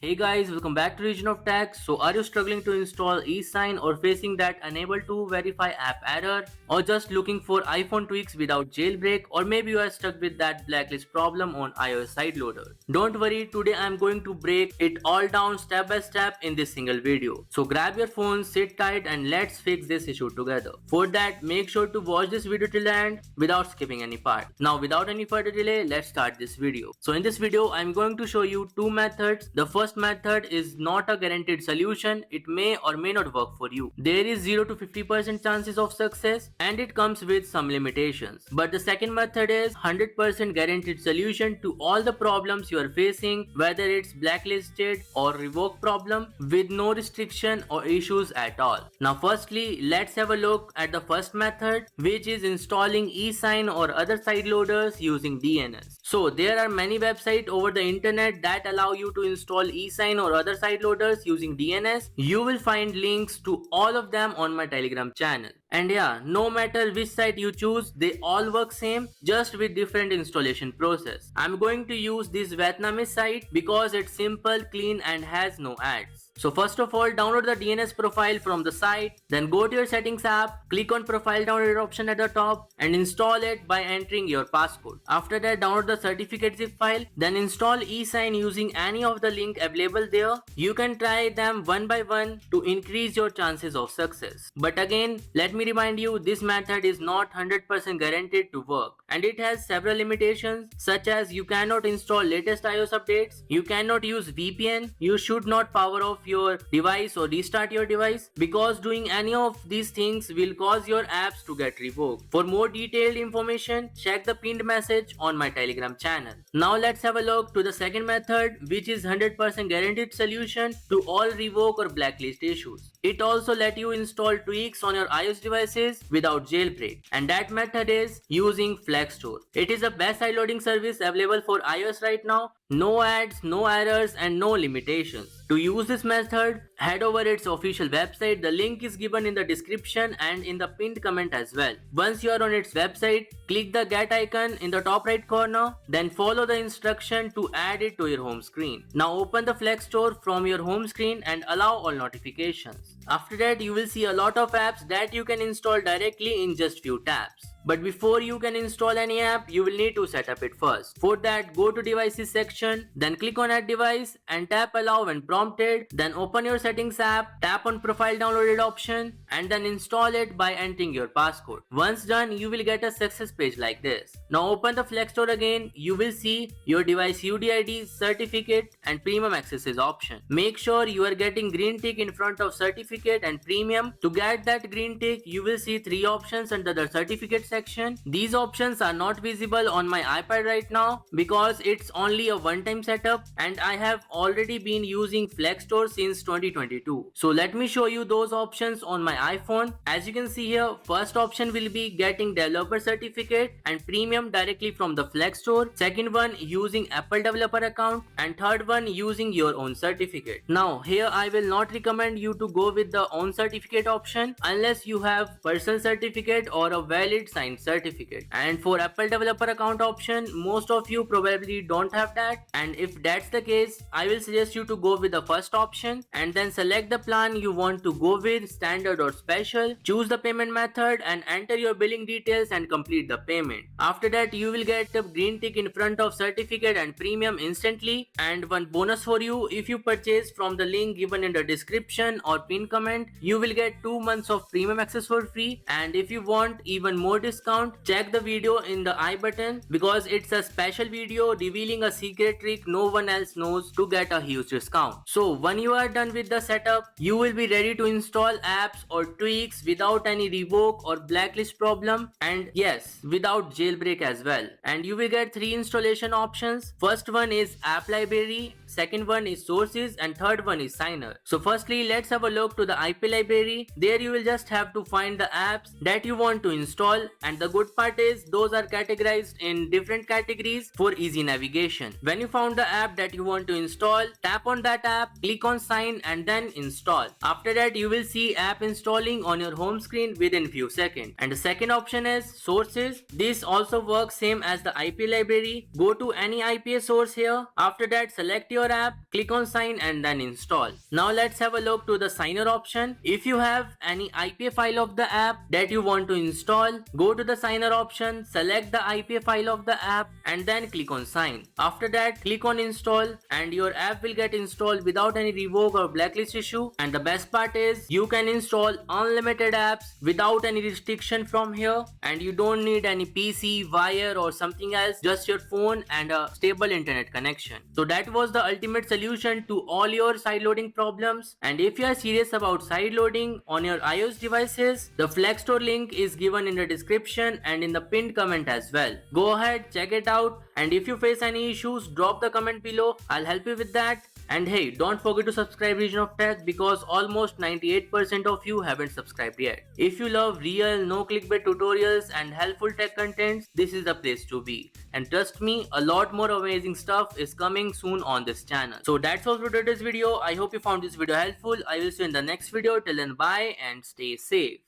Hey guys, welcome back to Region of Tech. So are you struggling to install eSign or facing that unable to verify app error, or just looking for iPhone tweaks without jailbreak, or maybe you are stuck with that blacklist problem on iOS sideloader? Don't worry, today I am going to break it all down step by step in this single video. So grab your phone, sit tight and let's fix this issue together. For that, make sure to watch this video till the end without skipping any part. Now without any further delay, let's start this video. So in this video, I am going to show you two methods. The first method is not a guaranteed solution. It may or may not work for you. There is 0 to 50% chances of success and it comes with some limitations. But the second method is 100% guaranteed solution to all the problems you are facing, whether it's blacklisted or revoked problem with no restriction or issues at all. Now firstly, let's have a look at the first method, which is installing eSign or other side loaders using DNS. So there are many websites over the internet that allow you to install eSign or other side loaders using DNS. You will find links to all of them on my Telegram channel. And yeah, no matter which site you choose, they all work same, just with different installation process. I'm going to use this Vietnamese site because it's simple, clean and has no ads. So first of all, download the DNS profile from the site, then go to your settings app, click on profile download option at the top and install it by entering your passcode. After that, download the certificate zip file, then install eSign using any of the link available there. You can try them one by one to increase your chances of success. But again, let me remind you, this method is not 100% guaranteed to work and it has several limitations, such as you cannot install latest iOS updates, you cannot use VPN, you should not power off your device or restart your device, because doing any of these things will cause your apps to get revoked. For more detailed information, check the pinned message on my Telegram channel. Now let's have a look to the second method, which is 100% guaranteed solution to all revoke or blacklist issues. It also let you install tweaks on your iOS devices without jailbreak, and that method is using FlexStore. It is the best side loading service available for iOS right now. No ads, no errors and no limitations. To use this method, head over its official website. The link is given in the description and in the pinned comment as well. Once you are on its website, click the get icon in the top right corner, then follow the instruction to add it to your home screen. Now open the FlexStore from your home screen and allow all notifications. After that, you will see a lot of apps that you can install directly in just few taps. But before you can install any app, you will need to set up it first. For that, go to devices section, then click on add device and tap allow when prompted. Then open your settings app, tap on profile downloaded option and then install it by entering your passcode. Once done, you will get a success page like this. Now open the FlexStore again, you will see your device UDID, certificate and premium accesses option. Make sure you are getting green tick in front of certificate and premium. To get that green tick, you will see three options under the certificate section. These options are not visible on my iPad right now because it's only a one-time setup and I have already been using FlexStore since 2022. So let me show you those options on my iPhone. As you can see here, first option will be getting developer certificate and premium directly from the FlexStore. Second one, using Apple developer account, and third one, using your own certificate. Now here I will not recommend you to go with the own certificate option unless you have personal certificate or a valid signed certificate. And for Apple developer account option, most of you probably don't have that, and if that's the case, I will suggest you to go with the first option and then select the plan you want to go with, standard or special. Choose the payment method and enter your billing details and complete the payment. After that, you will get a green tick in front of certificate and premium instantly. And one bonus for you, if you purchase from the link given in the description or pinned comment, you will get 2 months of premium access for free. And if you want even more discount, check the video in the I button because it's a special video revealing a secret trick no one else knows to get a huge discount. So when you are done with the setup, you will be ready to install apps or tweaks without any revoke or blacklist problem, and yes, without jailbreak as well. And you will get three installation options. First one is app library, second one is sources and third one is signer. So firstly, let's have a look to the IP library. There you will just have to find the apps that you want to install and the good part is those are categorized in different categories for easy navigation. When you found the app that you want to install, tap on that app, click on sign and then install. After that you will see app installing on your home screen within few seconds. And the second option is sources. This also works same as the IP library. Go to any IPA source here. After that select your app, click on sign and then install. Now let's have a look to the signer option. If you have any IPA file of the app that you want to install, go to the signer option, select the IPA file of the app and then click on sign. After that click on install and your app will get installed without any revoke or blacklist issue. And the best part is you can install unlimited apps without any restriction from here, and you don't need any PC, wire or something else, just your phone and a stable internet connection. So that was the ultimate solution to all your side loading problems. And if you are serious about side loading on your iOS devices, the Flex Store link is given in the description and in the pinned comment as well. Go ahead, check it out, and if you face any issues, drop the comment below. I'll help you with that. And hey, don't forget to subscribe Region of Tech because almost 98% of you haven't subscribed yet. If you love real, no clickbait tutorials and helpful tech contents, this is the place to be. And trust me, a lot more amazing stuff is coming soon on this channel. So that's all for today's video. I hope you found this video helpful. I will see you in the next video. Till then, bye and stay safe.